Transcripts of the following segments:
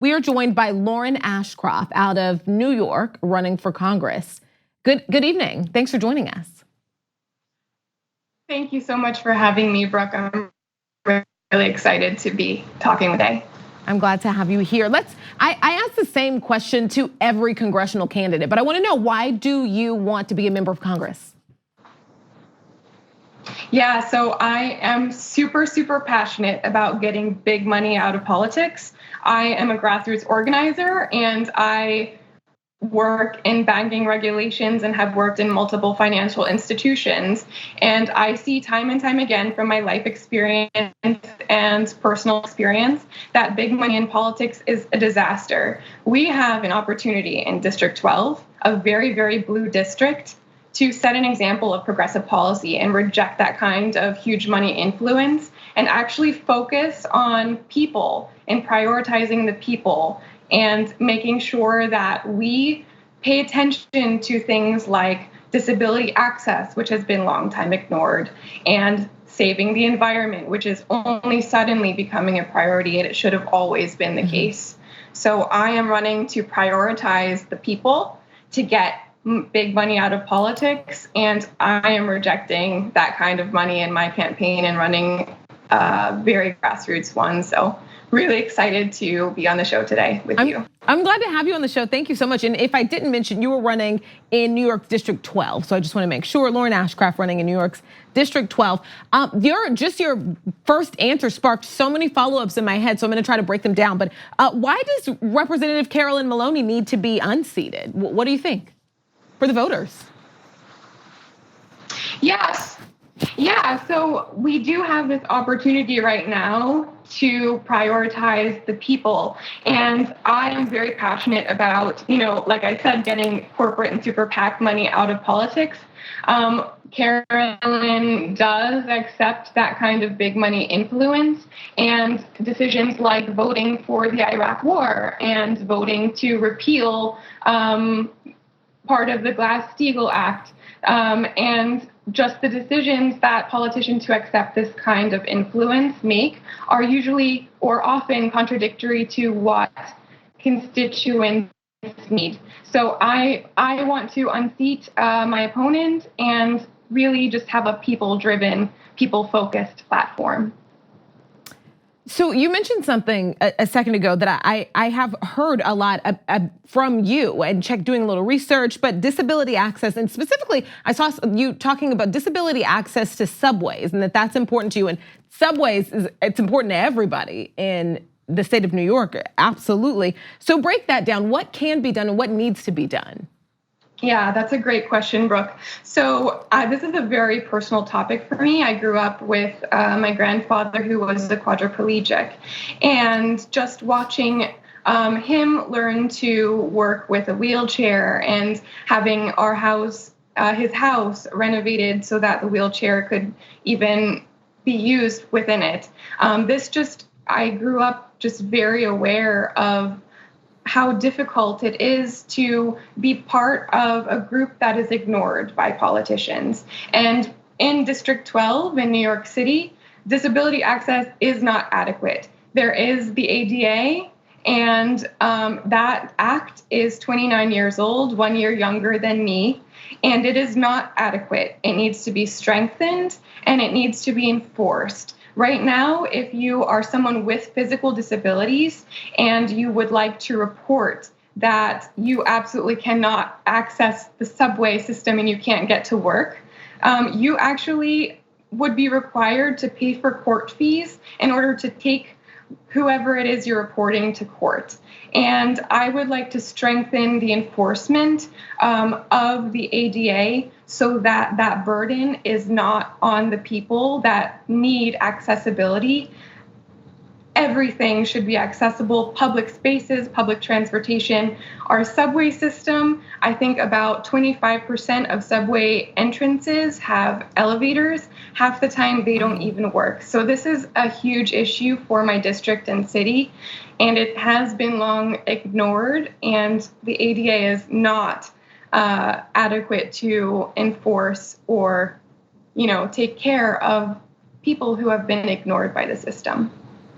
We are joined by Lauren Ashcraft out of New York, running for Congress. Good evening. Thanks for joining us. Thank you so much for having me, Brooke. I'm really excited to be talking today. I'm glad to have you here. I asked the same question to every congressional candidate, but I want to know, why do you want to be a member of Congress? Yeah, so I am super passionate about getting big money out of politics. I am a grassroots organizer, and I work in banking regulations and have worked in multiple financial institutions. And I see time and time again from my life experience and personal experience that big money in politics is a disaster. We have an opportunity in District 12, a very blue district, to set an example of progressive policy and reject that kind of huge money influence and actually focus on people and prioritizing the people and making sure that we pay attention to things like disability access, which has been long time ignored, and saving the environment, which is only suddenly becoming a priority, and it should have always been the case. So I am running to prioritize the people, to get big money out of politics, and I am rejecting that kind of money in my campaign and running a very grassroots one. So really excited to be on the show today with you. I'm glad to have you on the show. Thank you so much. And if I didn't mention, you were running in New York District 12. So I just want to make sure. Lauren Ashcraft running in New York's District 12. Your first answer sparked so many follow-ups in my head, so I'm going to try to break them down. But why does Representative Carolyn Maloney need to be unseated? What do you think for the voters? Yes. Yeah, so we do have this opportunity right now to prioritize the people. And I am very passionate about, like I said, getting corporate and super PAC money out of politics. Carolyn does accept that kind of big money influence, and decisions like voting for the Iraq War and voting to repeal part of the Glass-Steagall Act, and just the decisions that politicians who accept this kind of influence make are usually or often contradictory to what constituents need. So I want to unseat my opponent and really just have a people-driven, people-focused platform. So you mentioned something a second ago that I have heard a lot from you and doing a little research, but disability access, and specifically I saw you talking about disability access to subways, and that's important to you. And subways, it's important to everybody in the state of New York, absolutely. So break that down. What can be done and what needs to be done? Yeah, that's a great question, Brooke. So this is a very personal topic for me. I grew up with my grandfather, who was a quadriplegic, and just watching him learn to work with a wheelchair and having our house, his house, renovated so that the wheelchair could even be used within it. I grew up just very aware of how difficult it is to be part of a group that is ignored by politicians. And in District 12 in New York City, disability access is not adequate. There is the ADA, and that act is 29 years old, 1 year younger than me, and it is not adequate. It needs to be strengthened, and it needs to be enforced. Right now, if you are someone with physical disabilities and you would like to report that you absolutely cannot access the subway system and you can't get to work, you actually would be required to pay for court fees in order to take whoever it is you're reporting to court. And I would like to strengthen the enforcement of the ADA so that that burden is not on the people that need accessibility. Everything should be accessible: public spaces, public transportation. Our subway system, I think about 25% of subway entrances have elevators. Half the time they don't even work. So this is a huge issue for my district and city, and it has been long ignored, and the ADA is not adequate to enforce or, take care of people who have been ignored by the system.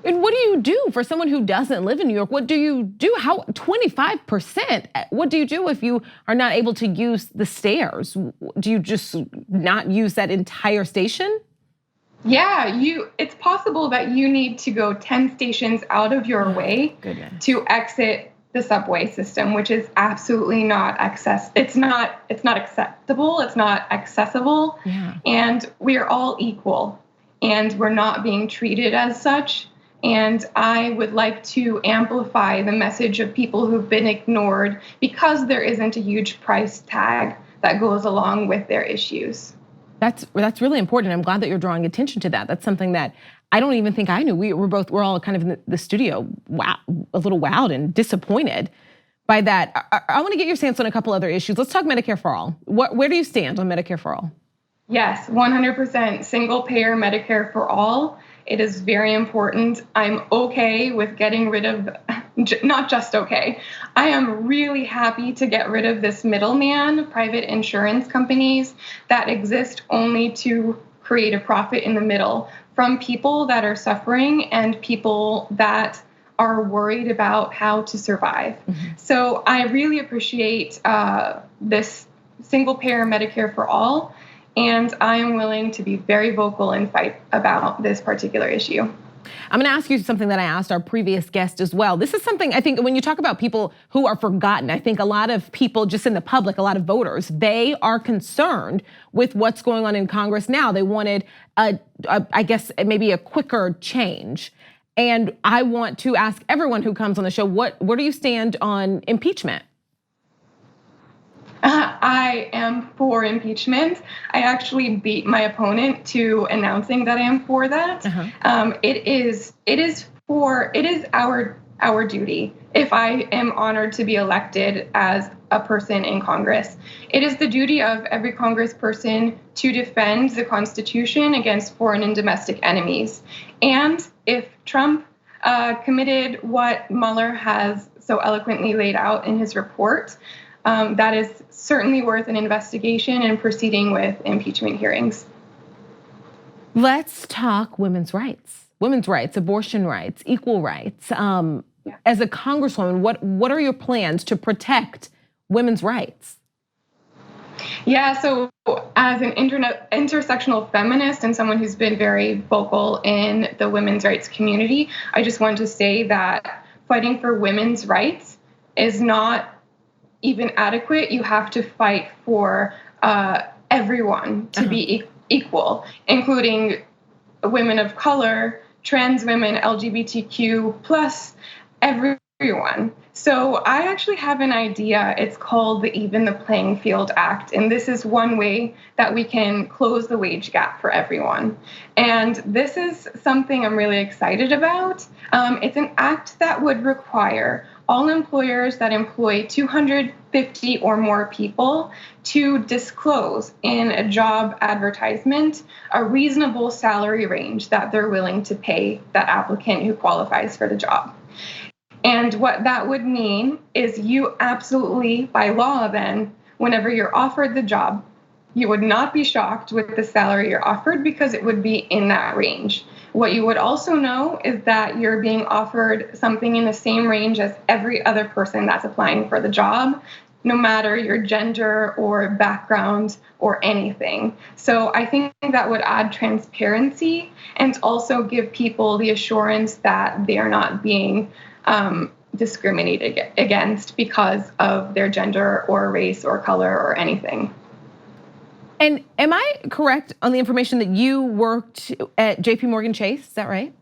And what do you do for someone who doesn't live in New York? What do you do? How 25%? What do you do if you are not able to use the stairs? Do you just not use that entire station? Yeah, it's possible that you need to go 10 stations out of your way to exit the subway system, which is absolutely not it's not acceptable, it's not accessible. Yeah. And we're all equal and we're not being treated as such. And I would like to amplify the message of people who've been ignored because there isn't a huge price tag that goes along with their issues. That's really important. I'm glad that you're drawing attention to that. That's something that I don't even think I knew. We're all kind of in the studio, a little wowed and disappointed by that. I want to get your stance on a couple other issues. Let's talk Medicare for All. Where do you stand on Medicare for All? Yes, 100% single payer Medicare for all. It is very important. I'm okay with getting rid of, not just okay, I am really happy to get rid of this middleman, private insurance companies that exist only to create a profit in the middle from people that are suffering and people that are worried about how to survive. Mm-hmm. So I really appreciate this single payer Medicare for all. And I am willing to be very vocal and fight about this particular issue. I'm going to ask you something that I asked our previous guest as well. This is something I think when you talk about people who are forgotten, I think a lot of people just in the public, a lot of voters, they are concerned with what's going on in Congress now. They wanted, I guess, maybe a quicker change. And I want to ask everyone who comes on the show, where do you stand on impeachment? I am for impeachment. I actually beat my opponent to announcing that I am for that. Uh-huh. It is our duty. If I am honored to be elected as a person in Congress, it is the duty of every congressperson to defend the Constitution against foreign and domestic enemies. And if Trump committed what Mueller has so eloquently laid out in his report, that is certainly worth an investigation and proceeding with impeachment hearings. Let's talk women's rights, abortion rights, equal rights. As a congresswoman, what are your plans to protect women's rights? Yeah, so as an intersectional feminist and someone who's been very vocal in the women's rights community, I just want to say that fighting for women's rights is not even adequate. You have to fight for everyone to be equal, including women of color, trans women, LGBTQ plus everyone. So I actually have an idea. It's called the Even the Playing Field Act. And this is one way that we can close the wage gap for everyone. And this is something I'm really excited about. It's an act that would require all employers that employ 250 or more people to disclose in a job advertisement a reasonable salary range that they're willing to pay that applicant who qualifies for the job. And what that would mean is you absolutely, by law then, whenever you're offered the job, you would not be shocked with the salary you're offered because it would be in that range. What you would also know is that you're being offered something in the same range as every other person that's applying for the job, no matter your gender or background or anything. So I think that would add transparency and also give people the assurance that they are not being discriminated against because of their gender or race or color or anything. And am I correct on the information that you worked at JP Morgan Chase? Is that right?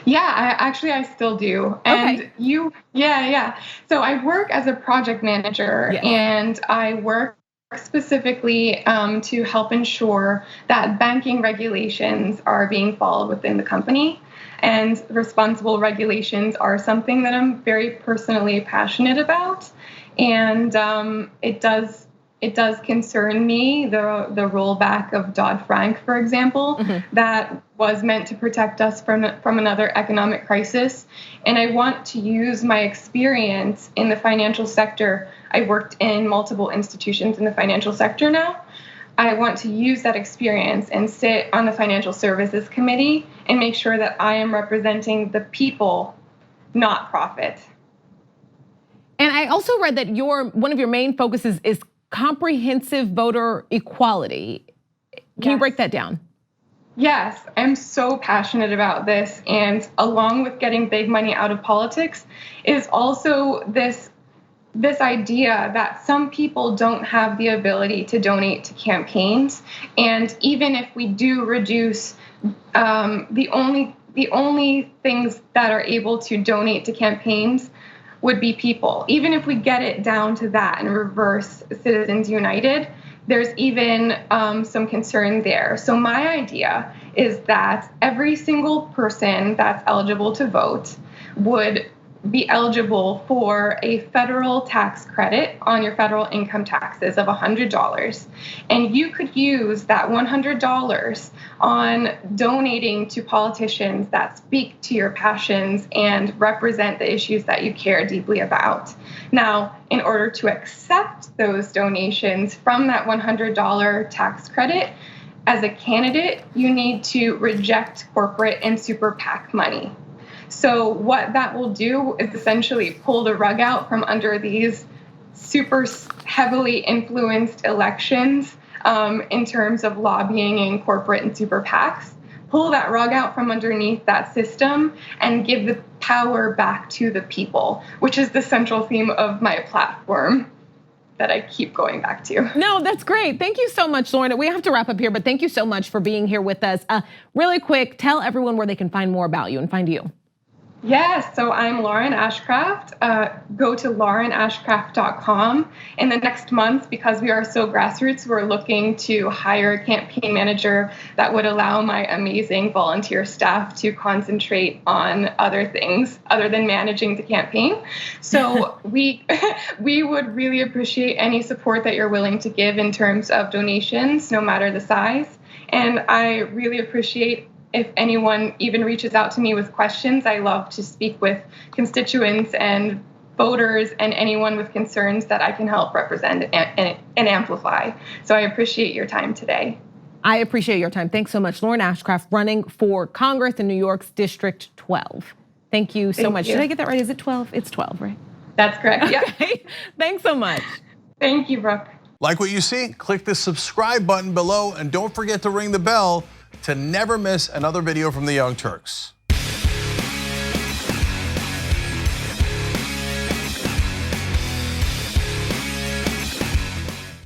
Yeah, I still do. And okay. Yeah. So I work as a project manager, and I work specifically to help ensure that banking regulations are being followed within the company. And responsible regulations are something that I'm very personally passionate about. And it does concern me, the rollback of Dodd-Frank, for example, that was meant to protect us from another economic crisis. And I want to use my experience in the financial sector. I worked in multiple institutions in the financial sector now. I want to use that experience and sit on the Financial Services Committee and make sure that I am representing the people, not profit. And I also read that one of your main focuses is comprehensive voter equality. Can you break that down? Yes, I'm so passionate about this. And along with getting big money out of politics is also this idea that some people don't have the ability to donate to campaigns. And even if we do reduce the only things that are able to donate to campaigns would be people. Even if we get it down to that and reverse Citizens United, there's even some concern there. So my idea is that every single person that's eligible to vote would be eligible for a federal tax credit on your federal income taxes of $100. And you could use that $100 on donating to politicians that speak to your passions and represent the issues that you care deeply about. Now, in order to accept those donations from that $100 tax credit, as a candidate, you need to reject corporate and super PAC money. So what that will do is essentially pull the rug out from under these super heavily influenced elections in terms of lobbying and corporate and super PACs, pull that rug out from underneath that system and give the power back to the people, which is the central theme of my platform that I keep going back to. No, that's great. Thank you so much, Lauren. We have to wrap up here, but thank you so much for being here with us. Really quick, tell everyone where they can find more about you and find you. Yes, so I'm Lauren Ashcraft. Go to laurenashcraft.com. In the next month, because we are so grassroots, we're looking to hire a campaign manager that would allow my amazing volunteer staff to concentrate on other things other than managing the campaign. So we would really appreciate any support that you're willing to give in terms of donations, no matter the size. And I really appreciate if anyone even reaches out to me with questions. I love to speak with constituents and voters and anyone with concerns that I can help represent and amplify. So I appreciate your time today. I appreciate your time. Thanks so much. Lauren Ashcraft, running for Congress in New York's District 12. Thank you so much. Did I get that right? Is it 12? It's 12, right? That's correct, yeah. Okay. Thanks so much. Thank you, Brooke. Like what you see? Click the subscribe button below and don't forget to ring the bell to never miss another video from the Young Turks.